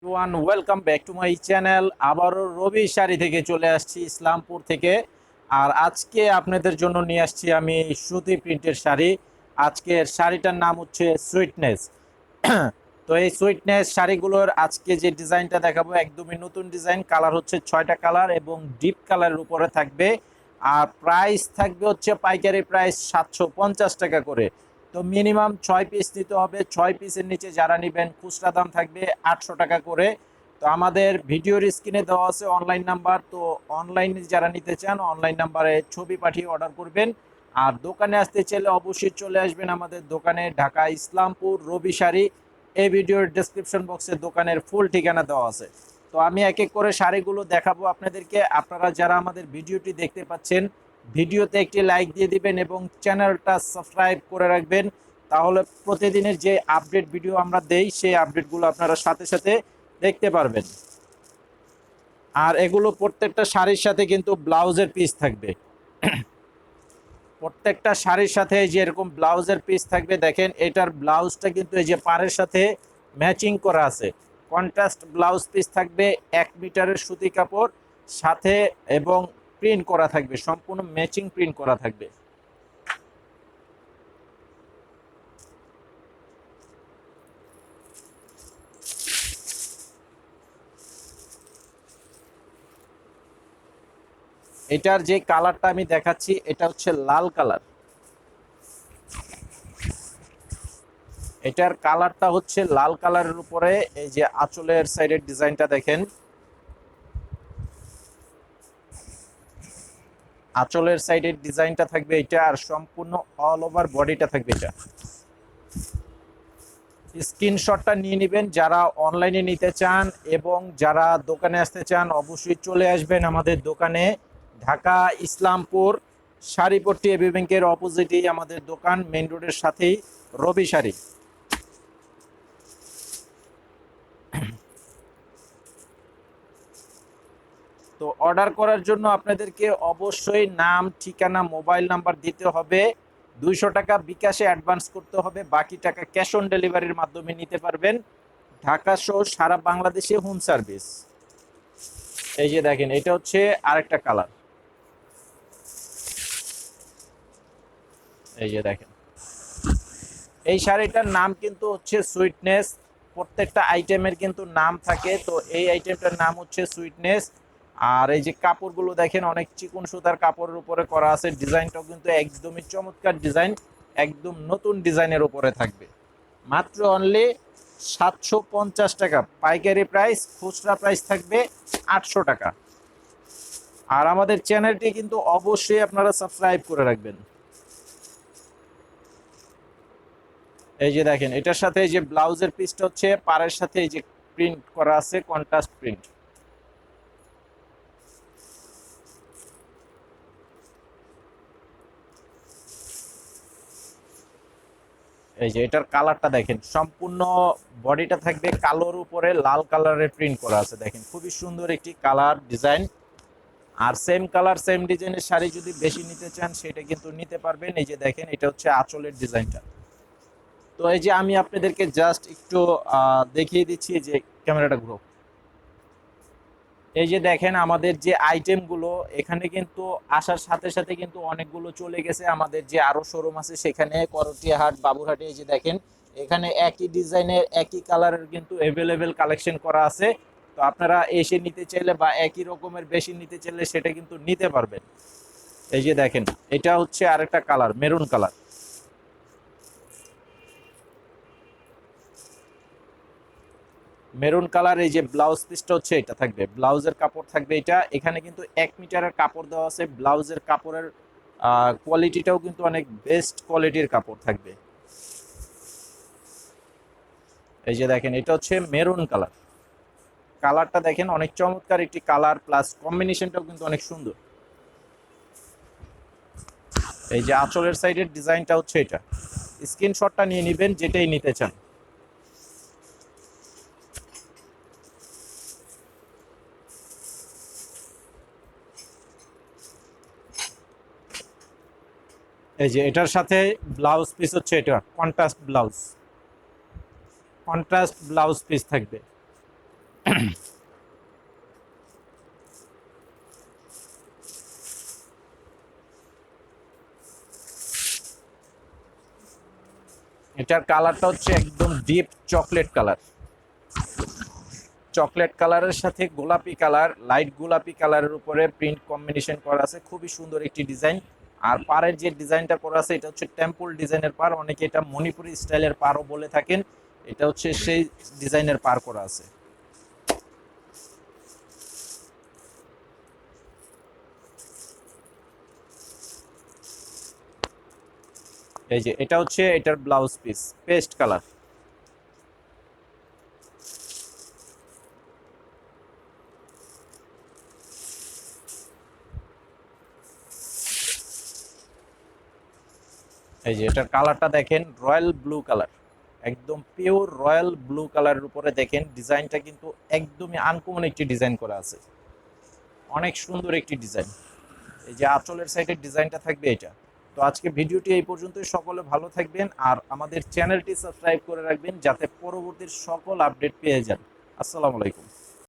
One welcome back to my channel. আবারও রবি শাড়ি থেকে চলে আসছি ইসলামপুর থেকে। আর আজকে আপনাদের জন্য নিয়ে আসছি আমি সুতি প্রিন্টের শাড়ি। আজকের শাড়িটার নাম হচ্ছে সুইটনেস। তো এই সুইটনেস শাড়িগুলোর আজকে যে ডিজাইনটা দেখাবো একদমই নতুন ডিজাইন। কালার হচ্ছে 6টা কালার এবং ডিপ কালারের উপরে থাকবে। আর প্রাইস থাকবে হচ্ছে পাইকারি প্রাইস 750 টাকা করে। তো মিনিমাম 6 পিস নিতে হবে। 6 পিসের নিচে যারা নেবেন খুচরা দাম থাকবে 800 টাকা করে। তো আমাদের ভিডিওর স্ক্রিনে দেওয়া আছে অনলাইন নাম্বার। তো অনলাইনে যারা নিতে চান অনলাইন নাম্বারে ছবি পাঠিয়ে অর্ডার করবেন। আর দোকানে আসতে চাইলে অবশ্যই চলে আসবেন আমাদের দোকানে, ঢাকা ইসলামপুর রবি শাড়ি। এই ভিডিওর ডেসক্রিপশন বক্সে দোকানের ফুল ঠিকানা দেওয়া আছে। তো আমি এক এক করে শাড়িগুলো দেখাবো আপনাদেরকে। আপনারা যারা আমাদের ভিডিওটি দেখতে পাচ্ছেন ভিডিওতে একটি লাইক দিয়ে দিবেন এবং চ্যানেলটা সাবস্ক্রাইব করে রাখবেন। তাহলে প্রতিদিনের যে আপডেট ভিডিও আমরা দেই সেই আপডেটগুলো আপনারা সাথে সাথে দেখতে পারবেন। আর এগুলো প্রত্যেকটা শাড়ির সাথে কিন্তু ব্লাউজের পিস থাকবে। প্রত্যেকটা শাড়ির সাথে যে এরকম ব্লাউজের পিস থাকবে। দেখেন এটার ব্লাউজটা কিন্তু এই যে পাড়ের সাথে ম্যাচিং করা আছে। কন্ট্রাস্ট ব্লাউজ পিস থাকবে 1 মিটারের সুতি কাপড় সাথে এবং প্রিন্ট করা থাকবে, সম্পূর্ণ ম্যাচিং প্রিন্ট করা থাকবে। এটার যে কালারটা আমি দেখাচ্ছি এটা হচ্ছে লাল কালার। এটার কালারটা হচ্ছে লাল কালারের উপরে এই যে আঁচলের সাইডের ডিজাইনটা দেখেন। আঁচলের সাইডের ডিজাইনটা থাকবে এটা, আর সম্পূর্ণ অল ওভার বডিটা থাকবে এটা। স্ক্রিনশটটা নিয়ে নেবেন যারা অনলাইনে নিতে চান, এবং যারা দোকানে আসতে চান অবশ্যই চলে আসবেন আমাদের দোকানে। ঢাকা ইসলামপুর শাড়িপট্টি এবি ব্যাংকের অপোজিটেই আমাদের দোকান, মেইন রোডের সাথেই রবি শাড়ি। তো অর্ডার করার জন্য আপনাদেরকে অবশ্যই নাম, ঠিকানা, মোবাইল নাম্বার দিতে হবে। 200 টাকা বিকাশে অ্যাডভান্স করতে হবে, বাকি টাকা ক্যাশ অন ডেলিভারির মাধ্যমে নিতে পারবেন। ঢাকা সহ সারা বাংলাদেশে হোম সার্ভিস। এই যে দেখেন এটা হচ্ছে আরেকটা কালার। এই যে দেখেন এই শাড়িটার নাম কিন্তু হচ্ছে সুইটনেস। প্রত্যেকটা আইটেমের কিন্তু নাম থাকে, তো এই আইটেমটার নাম হচ্ছে সুইটনেস। আর এই যে কাপড়গুলো দেখেন অনেক চিকন সুতার কাপড়ের উপরে করা আছে। ডিজাইনটাও কিন্তু একদমই চমৎকার ডিজাইন, একদম নতুন ডিজাইনের উপরে থাকবে। মাত্র অনলি 750 টাকা পাইকারি প্রাইস, খুচরা প্রাইস থাকবে 800 টাকা। আর আমাদের চ্যানেলটি কিন্তু অবশ্যই আপনারা সাবস্ক্রাইব করে রাখবেন। এই যে দেখেন এটার সাথে এই যে ব্লাউজের পিসটা হচ্ছে পাড়ের সাথে এই যে প্রিন্ট করা আছে, কন্ট্রাস্ট প্রিন্ট। এই যে এটার কালারটা দেখেন, সম্পূর্ণ বডিটা থাকবে কালোর উপরে লাল কালারের প্রিন্ট করা আছে। দেখেন খুবই সুন্দর একটি কালার ডিজাইন। আর সেম কালার সেম ডিজাইনের শাড়ি যদি বেশি নিতে চান সেটা কিন্তু নিতে পারবেন। এই যে দেখেন এটা হচ্ছে আঁচলের ডিজাইনটা। তো এই যে আমি আপনাদেরকে জাস্ট একটু দেখিয়ে দিচ্ছি যে ক্যামেরাটা ঘুরো। এই যে দেখেন আমাদের যে আইটেমগুলো এখানে কিন্তু আসার সাথে সাথে কিন্তু অনেকগুলো চলে গেছে। আমাদের যে আরো শোরুম আছে সেখানে করটিয়াহাট, বাবুরহাটে, এই যে দেখেন এখানে একই ডিজাইনের একই কালারের কিন্তু অ্যাভেলেবেল কালেকশন করা আছে। তো আপনারা এসে নিতে চাইলে বা একই রকমের বেশি নিতে চাইলে সেটা কিন্তু নিতে পারবেন। এই যে দেখেন এটা হচ্ছে আরেকটা colour, maroon colour. Maroon colour. এই যে ব্লাউজ পিসটা হচ্ছে এটা থাকবে, ব্লাউজের কাপড় থাকবে এটা। এখানে কিন্তু 1 মিটারের কাপড় দেওয়া আছে। ব্লাউজের কাপড়ের কোয়ালিটিটাও কিন্তু অনেক বেস্ট কোয়ালিটির কাপড় থাকবে। এই যে দেখেন এটা হচ্ছে মেরুন কালার। কালারটা দেখেন অনেক চমৎকার একটি কালার, প্লাস কম্বিনেশনটাও কিন্তু অনেক সুন্দর। এই যে আঁচলের সাইডের ডিজাইনটা হচ্ছে এটা। স্ক্রিনশটটা নিয়ে নেবেন যেটাই নিতে চান। এই যে এটার সাথে ব্লাউজ পিস হচ্ছে এটা, contrast blouse. Contrast blouse piece থাকবে। এটার কালারটা হচ্ছে একদম ডিপ চকলেট কালার। চকলেট কালারের সাথে গোলাপি কালার, লাইট গোলাপি কালারের উপরে প্রিন্ট কম্বিনেশন করা আছে, খুবই সুন্দর একটি ডিজাইন। আর পাড়ের যে ডিজাইনটা করা আছে এটা হচ্ছে টেম্পল ডিজাইনের পাড়, অনেকে এটা মণিপুরি স্টাইলের পাড়ও বলে থাকেন। এটা হচ্ছে সেই ডিজাইনের পাড় করা আছে। এই যে এটা হচ্ছে এটার ব্লাউজ পিস, পেস্ট কালার। এই যে এটার কালারটা দেখেন, রয়্যাল ব্লু কালার, একদম পিওর রয়্যাল ব্লু কালারের উপরে দেখেন ডিজাইনটা কিন্তু একদমই আনকমন একটি ডিজাইন করা আছে, অনেক সুন্দর একটি ডিজাইন। এই যে আঁচলের সাইডের ডিজাইনটা থাকবে এটা। তো আজকে ভিডিওটি এই পর্যন্তই, সকলে ভালো থাকবেন আর আমাদের চ্যানেলটি সাবস্ক্রাইব করে রাখবেন যাতে পরবর্তী সকল আপডেট পেয়ে যান। আসসালামু আলাইকুম।